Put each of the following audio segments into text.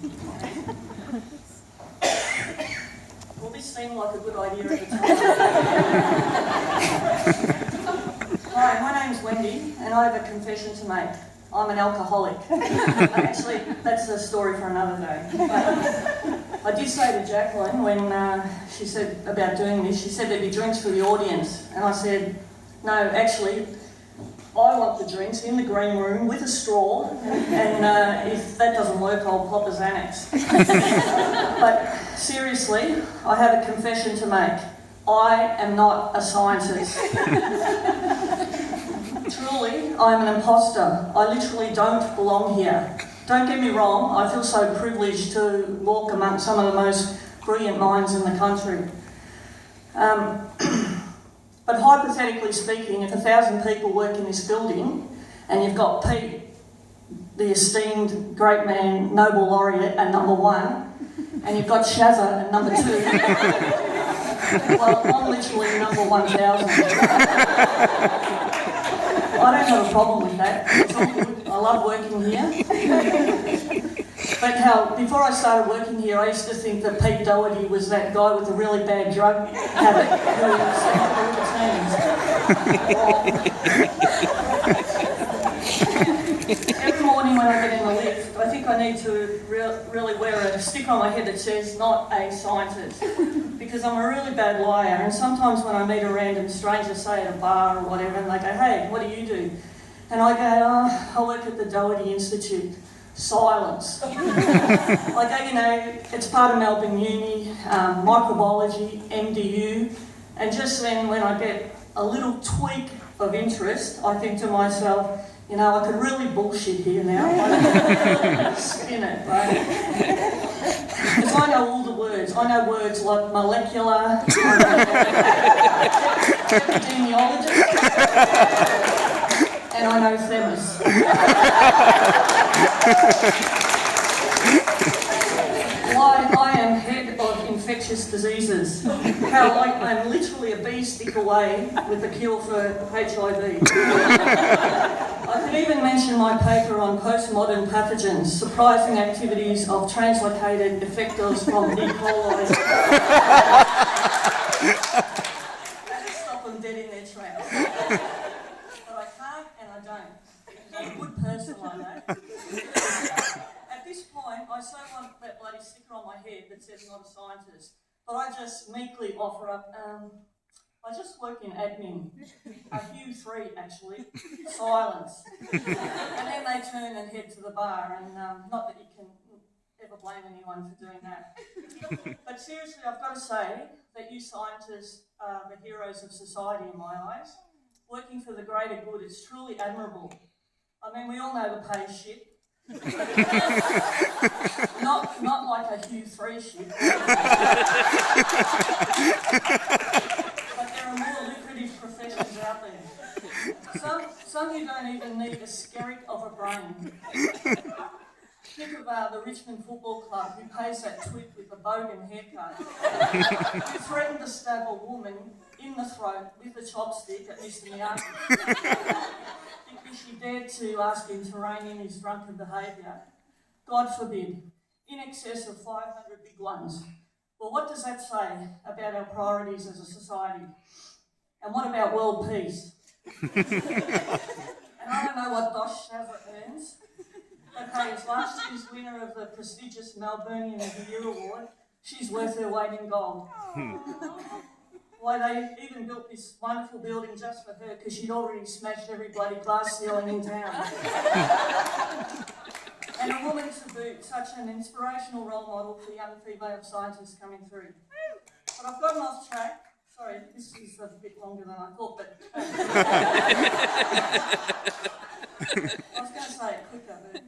Well, this seemed like a good idea at the time. Hi, my name's Wendy, and I have a confession to make. I'm an alcoholic. Actually, that's a story for another day. But I did say to Jacqueline when she said about doing this, she said there'd be drinks for the audience. And I said, no, actually, I want the drinks in the green room with a straw, and if that doesn't work, I'll pop a Xanax. But seriously, I have a confession to make. I am not a scientist. Truly, I am an imposter. I literally don't belong here. Don't get me wrong, I feel so privileged to walk among some of the most brilliant minds in the country. But hypothetically speaking, if 1,000 people work in this building and you've got Pete, the esteemed great man, Nobel laureate at number 1, and you've got Shazza at number 2, well, I'm literally number 1,000. I don't have a problem with that. It's all good. I love working here. But before I started working here, I used to think that Pete Doherty was that guy with a really bad drug habit who every morning when I get in the lift, I think I need to really wear a sticker on my head that says, not a scientist. Because I'm a really bad liar, and sometimes when I meet a random stranger, say at a bar or whatever, and they go, hey, what do you do? And I go, oh, I work at the Doherty Institute. Silence. I go, it's part of Melbourne Uni, microbiology, MDU, and just then when I get a little tweak of interest, I think to myself, I could really bullshit here now. I could spin it, right? Because I know all the words. I know words like molecular, epidemiologist, and I know themis. I am head of infectious diseases. I'm literally a bee stick away with a cure for HIV. I could even mention my paper on postmodern pathogens, surprising activities of translocated effectors from E. coli. That'll stop them dead in their tracks. But I can't and I don't. I'm a good person like that. At this point, I so want that bloody sticker on my head that says not a scientist, but I just meekly offer up, I just work in admin. A Hugh 3, actually. Silence. And then they turn and head to the bar, and not that you can ever blame anyone for doing that. But seriously, I've got to say that you scientists are the heroes of society in my eyes. Working for the greater good is truly admirable. I mean, we all know the pay shit. not like a Hugh 3 shit. But there are more lucrative professions out there. Some you don't even need a skerrick of a brain. Think of the Richmond Football Club who pays that twit with a bogan haircut, who threatened to stab a woman in the throat with a chopstick at Mr. Miyagi. Because she dared to ask him to rein in his drunken behaviour. God forbid, in excess of 500 big ones. Well, what does that say about our priorities as a society? And what about world peace? And I don't know what Dosh Shazza earns, but hey, as long as she's winner of the prestigious Melburnian of the Year award, she's worth her weight in gold. Why, they even built this wonderful building just for her because she'd already smashed every bloody glass ceiling in town. And a woman to boot, such an inspirational role model for young female scientists coming through. But I've gotten off track. Sorry, this is a bit longer than I thought, but I was going to say it quicker, but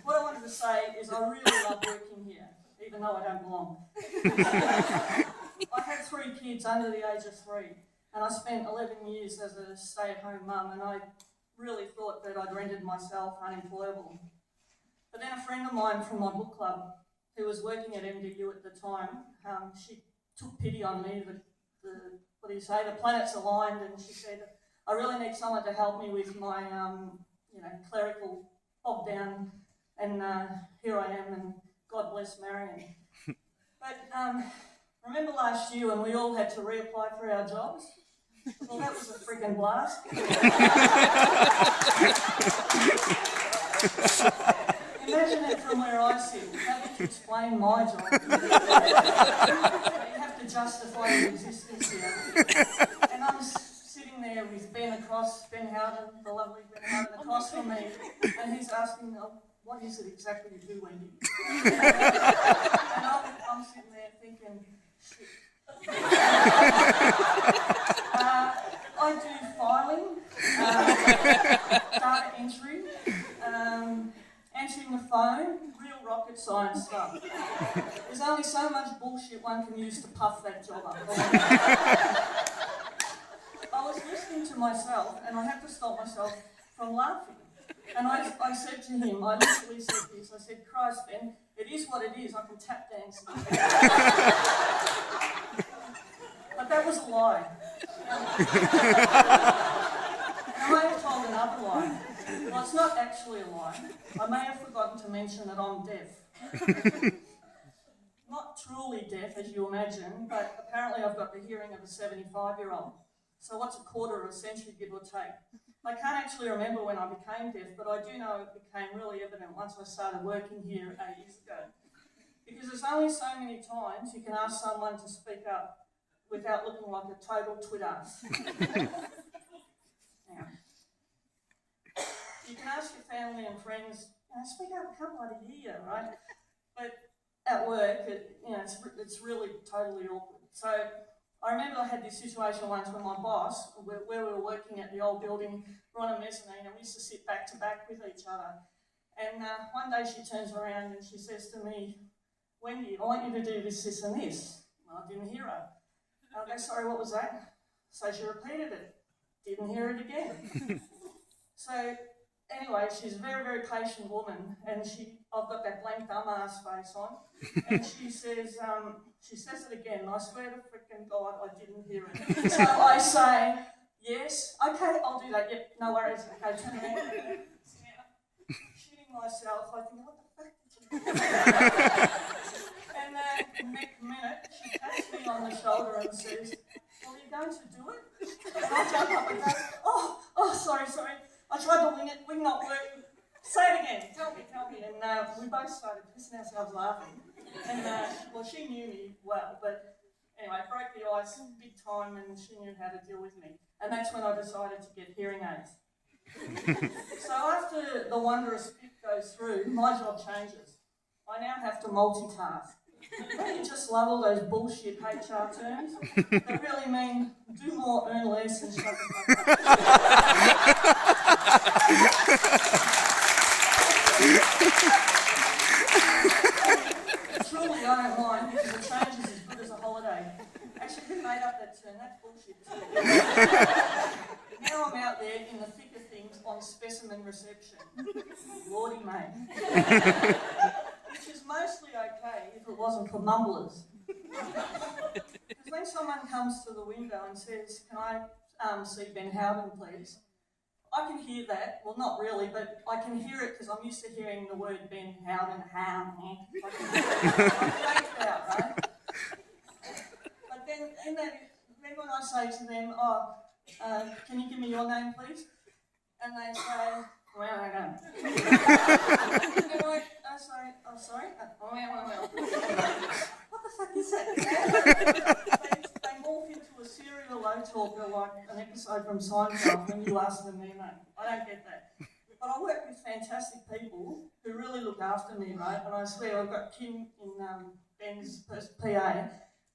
what I wanted to say is I really love working here, even though I don't belong. I had 3 kids under the age of 3, and I spent 11 years as a stay-at-home mum, and I really thought that I'd rendered myself unemployable. But then a friend of mine from my book club, who was working at MDU at the time, she took pity on me. The planets aligned, and she said, I really need someone to help me with my, clerical bogged down And here I am, and God bless Marion. But remember last year when we all had to reapply for our jobs? Well, that was a freaking blast. Imagine it from where I sit, having to explain my job. You have to justify your existence here. And I'm sitting there with Ben Howden, the lovely Ben Howden, across from me, and he's asking, what is it exactly you do, Wendy? And I'm sitting there thinking, shit. I do filing, data entry, answering the phone, real rocket science stuff. There's only so much bullshit one can use to puff that job up. I was listening to myself, and I had to stop myself from laughing. And I said to him, I literally said this, I said, Christ, Ben, it is what it is, I can tap dance. But that was a lie. And I may have told another lie. Well, it's not actually a lie. I may have forgotten to mention that I'm deaf. Not truly deaf, as you imagine, but apparently I've got the hearing of a 75-year-old. So what's a quarter of a century, give or take? I can't actually remember when I became deaf, but I do know it became really evident once I started working here 8 years ago. Because there's only so many times you can ask someone to speak up without looking like a total twit-ass. Now, you can ask your family and friends, speak up, I can't bloody hear you, right? But at work, it's really totally awkward. So I remember I had this situation once with my boss, where we were working at the old building, we're on a mezzanine, and we used to sit back to back with each other. And one day she turns around and she says to me, Wendy, I want you to do this, this and this. Well, I didn't hear her. I go, sorry, what was that? So she repeated it. Didn't hear it again. So anyway, she's a very, very patient woman, and I've got that blank dumbass face on, and she says it again, and I swear to frickin' God, I didn't hear it. So I say, yes, okay, I'll do that, yep, no worries, okay, turn around. Shooting myself, I think, what the fuck did you do? And then next minute, she taps me on the shoulder and says, well, are you going to do it? And I jump up and go, oh, sorry. I tried to wing not working. Say it again, tell me. And we both started pissing ourselves laughing. And, well, she knew me well, but anyway, it broke the ice big time, and she knew how to deal with me. And that's when I decided to get hearing aids. So after the wondrous bit goes through, my job changes. I now have to multitask. Don't you just love all those bullshit HR terms? They really mean do more, earn less, and shut the fuck up. Truly, I don't mind, because a change is as good as a holiday. Actually, who made up that term? That's bullshit too. Now I'm out there in the thick of things on specimen reception. Lordy mate. Which is mostly okay if it wasn't for mumblers. Because when someone comes to the window and says, can I see Ben Howden, please? I can hear that. Well, not really, but I can hear it because I'm used to hearing the word Ben Howden, I can hear it. I can make it out, right? But then when I say to them, can you give me your name, please? And they say, well. And I say, oh, sorry? Well. What the fuck is that? They morph into a serial low talker like an episode from Seinfeld when you ask them their name. I don't get that. But I work with fantastic people who really look after me, right? And I swear, I've got Kim in Ben's PA,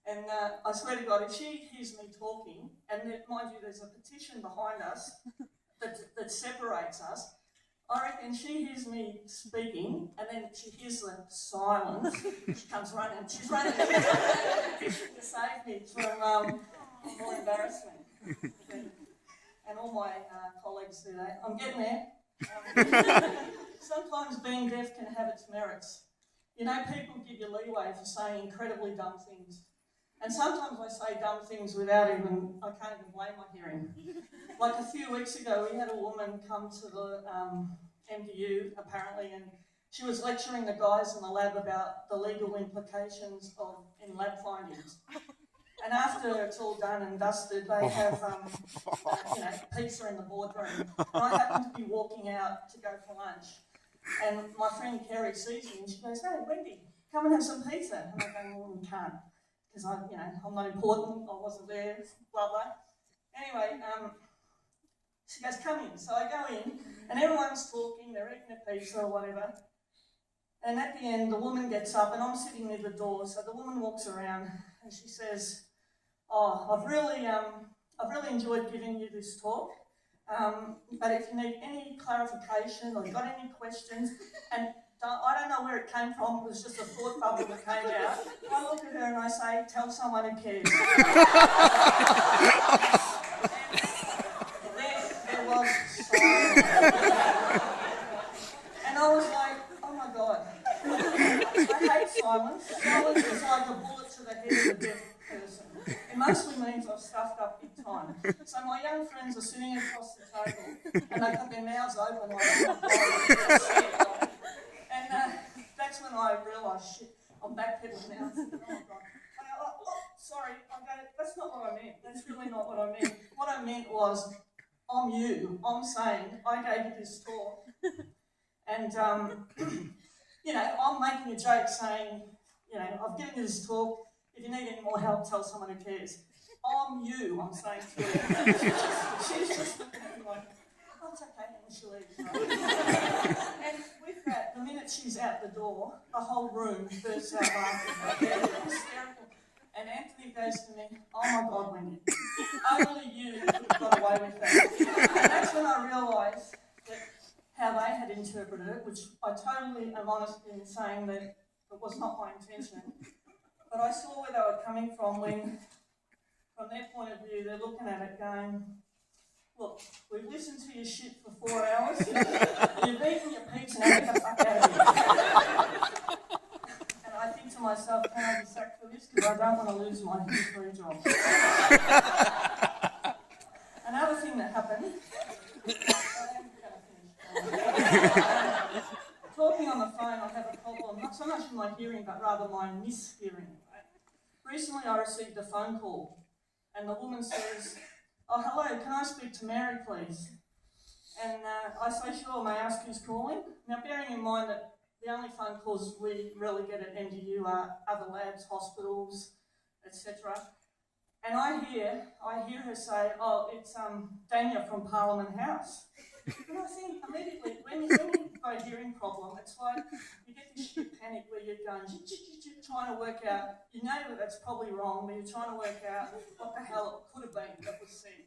and I swear to God, if she hears me talking, and mind you, there's a petition behind us that separates us, I reckon she hears me speaking, and then she hears the silence. She comes running. She's running to save me from more embarrassment. And all my colleagues do that. I'm getting there. Sometimes being deaf can have its merits. You know, people give you leeway for saying incredibly dumb things. And sometimes I say dumb things I can't even blame my hearing. Like a few weeks ago, we had a woman come to the MDU, apparently, and She was lecturing the guys in the lab about the legal implications in lab findings. And after it's all done and dusted, they have, pizza in the boardroom. And I happened to be walking out to go for lunch. And my friend Kerry sees me and she goes, "Hey, Wendy, come and have some pizza." And I go, "Well, we can't, because I'm not important, I wasn't there, blah, blah." Anyway, she goes, "Come in." So I go in, and everyone's talking, they're eating a pizza or whatever. And at the end, the woman gets up, and I'm sitting near the door, so the woman walks around, and she says, I've really enjoyed giving you this talk, but if you need any clarification or you've got any questions," and I don't know where it came from, it was just a thought bubble that came out. I look at her and I say, "Tell someone who cares." And there was silence. And I was like, oh my God. I hate silence. Silence is like a bullet to the head of a deaf person. It mostly means I've stuffed up big time. So my young friends are sitting across the table and they've got their mouths open like, oh my God. And that's when I realised, shit, I'm backpedaling now. Oh my God. Sorry, that's not what I meant. That's really not what I meant. What I meant was, I'm you. I'm saying, I gave you this talk. And, I'm making a joke saying, I've given you this talk. If you need any more help, tell someone who cares. I'm you, I'm saying to her. She's just looking at me like, "Oh, it's okay," and she leaves. Right? And with that, the minute she's out the door, the whole room bursts out laughing. They're hysterical. And Anthony goes to me, "Oh my God, Wendy, only you could have got away with that." And that's when I realised that how they had interpreted it, which I totally am honest in saying that it was not my intention. But I saw where they were coming from when, from their point of view, they're looking at it going, "Look, we've listened to your shit for 4 hours, you've eaten your pizza, now get the fuck out of here." And I think to myself, can I be sacked for this? Because I don't want to lose my history job. Another thing that happened, talking on the phone, I have a problem, not so much with my hearing, but rather my mishearing. Right? Recently, I received a phone call, and the woman says, "Oh, hello, can I speak to Mary, please?" And I say, "Sure, may I ask who's calling?" Now, bearing in mind that the only phone calls we really get at MDU are other labs, hospitals, etc. And I hear her say, "Oh, it's Dania from Parliament House." And I think immediately, when you've got a hearing problem, it's like you get this shit panic where you're going, trying to work out, you know that that's probably wrong, but you're trying to work out what the hell it could have been that was said.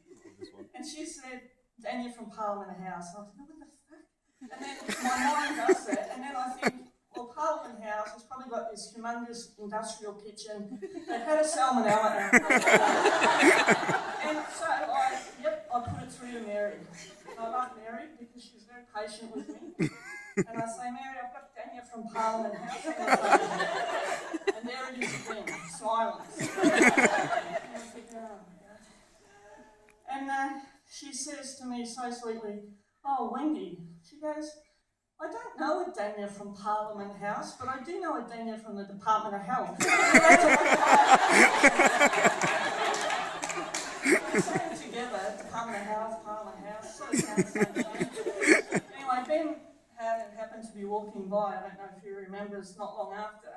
And she said, "Dania from Parliament House." And I was like, "What the fuck?" And then my mind does that, and then I think, well, Parliament House has probably got this humongous industrial kitchen that had a salmonella. And so I put it through to Mary. I love Mary because she's very patient with me. And I say, "Mary, I've got Dania from Parliament House." And there it is again, silence. And I think, oh my God. And she says to me so sweetly, "Oh, Wendy," she goes, "I don't know a Dania from Parliament House, but I do know a Dania from the Department of Health." Saying together, Department of Health, Parliament House, sort of sounds the same thing. Anyway, Ben happened to be walking by, I don't know if he remembers, not long after,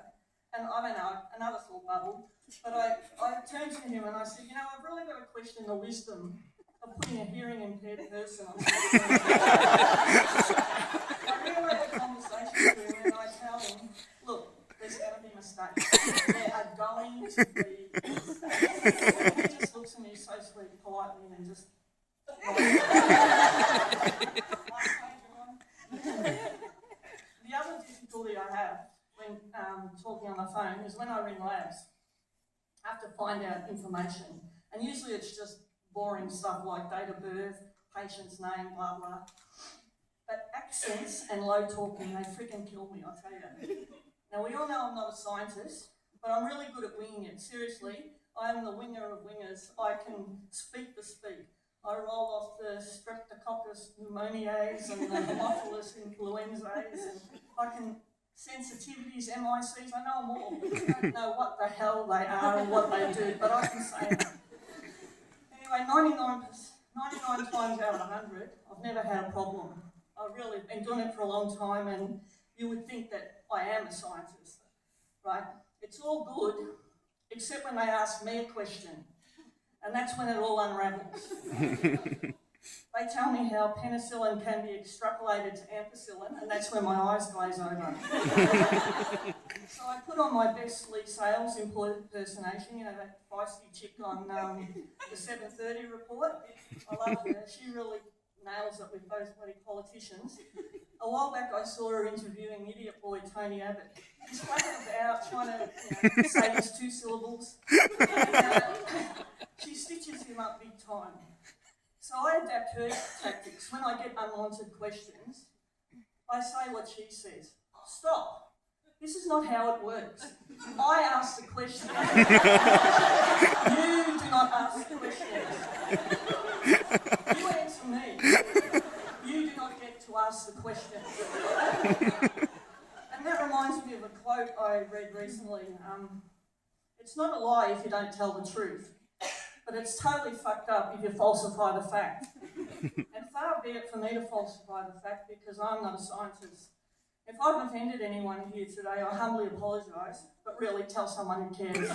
and I don't know, another thought bubble, but I turned to him and I said, "I've really got to question the wisdom of putting a hearing impaired person on something." I relay the conversation to him and I tell him, "Look, there's going to be mistakes. There are going to be mistakes." And he just looks at me so sweet, politely, and just... The other difficulty I have when talking on the phone is when I ring labs, I have to find out information. And usually it's just boring stuff like date of birth, patient's name, blah, blah. But accents and low talking, they freaking kill me, I'll tell you. Now, we all know I'm not a scientist, but I'm really good at winging it. Seriously, I am the winger of wingers. I can speak the speak. I roll off the Streptococcus pneumoniae and the Haemophilus influenzae, and I can sensitivities, MICs, I know them all. I don't know what the hell they are and what they do, but I can say them. Anyway, 99 times out of 100, I've never had a problem. I've really been doing it for a long time, and you would think that I am a scientist, right? It's all good, except when they ask me a question, and that's when it all unravels. They tell me how penicillin can be extrapolated to ampicillin, and that's when my eyes glaze over. So I put on my best Lee Sales impersonation, you know, that feisty chick on the 7:30 report. I love her. She really nails it with those bloody politicians. A while back I saw her interviewing idiot boy Tony Abbott. He's flapping about trying to say his 2 syllables. And, she stitches him up big time. So I adapt her tactics. When I get unwanted questions, I say what she says. Stop. This is not how it works. I ask the questions. You do not ask the questions. You answer me. You do not get to ask the questions. And that reminds me of a quote I read recently. It's not a lie if you don't tell the truth, but it's totally fucked up if you falsify the fact. And far be it for me to falsify the fact, because I'm not a scientist. If I've offended anyone here today, I humbly apologise, but really tell someone who cares.